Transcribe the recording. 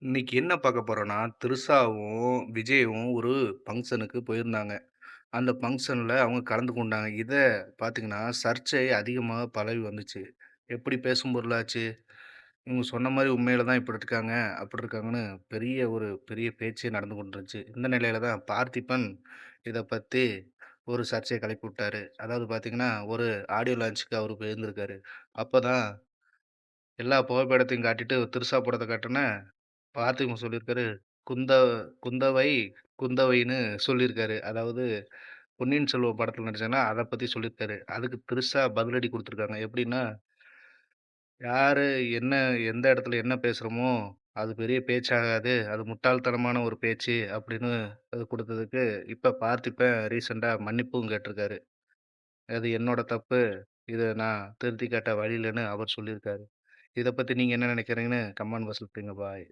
இன்னைக்கு என்ன பார்க்க போறோம்னா, த்ரிஷாவும், விஜயும் ஒரு ஃபங்ஷனுக்கு போயிருந்தாங்க. அந்த ஃபங்ஷன்ல அவங்க கலந்து கொண்டாங்க. இத பார்த்தீங்கன்னா, சர்ச்சை அதிகமா பரவி வந்துச்சு. எப்படி பேசும் பொருளாச்சு? இவங்க சொன்ன மாரி உண்மையில தான் இப்படி இருக்காங்க, அப்படி இருக்காங்கன்னு பெரிய பேச்சே நடந்து கொண்டிருந்துச்சு. இந்த நிலையில தான் பார்த்திபன் இத பத்தி ஒரு சர்ச்சைய கிளப்பி விட்டாரு. அதாவது பார்த்தீங்கன்னா, ஒரு ஆடியோ லான்ச்சுக்கு அவரு போயிருந்திருக்காரு. அப்பதான் எல்லா புகைப்படத்தையும் காட்டிட்டு த்ரிஷா படத்த காட்டுனேன் பார்த்திபன் சொல்லியிருக்காரு, குந்த குந்தவை குந்தவைன்னு சொல்லியிருக்காரு. அதாவது பொன்னியின் செல்வன் படத்துல நடிச்சாங்கன்னா, அத பத்தி சொல்லியிருக்காரு. அதுக்கு பெருசா பதிலடி குடுத்துருக்காங்க. எப்படின்னா, யாரு என்ன எந்த இடத்துல என்ன பேசுறோமோ, அது பெரிய பேச்சாகாது. அது முட்டாள்தனமான ஒரு பேச்சு அப்படின்னு அது குடுத்ததுக்கு, இப்ப பார்த்திபன் ரீசென்ட்டா மன்னிப்பும் கேட்டிருக்காரு. அது என்னோட தப்பு. இத நான் திருத்திக் காட்ட வழி இல்லன்னு அவர் சொல்லியிருக்காரு. இத பத்தி நீங்க என்ன நினைக்கிறீங்கன்னு கமெண்ட் பாக்ஸ்ல சொல்லுங்க பாய்.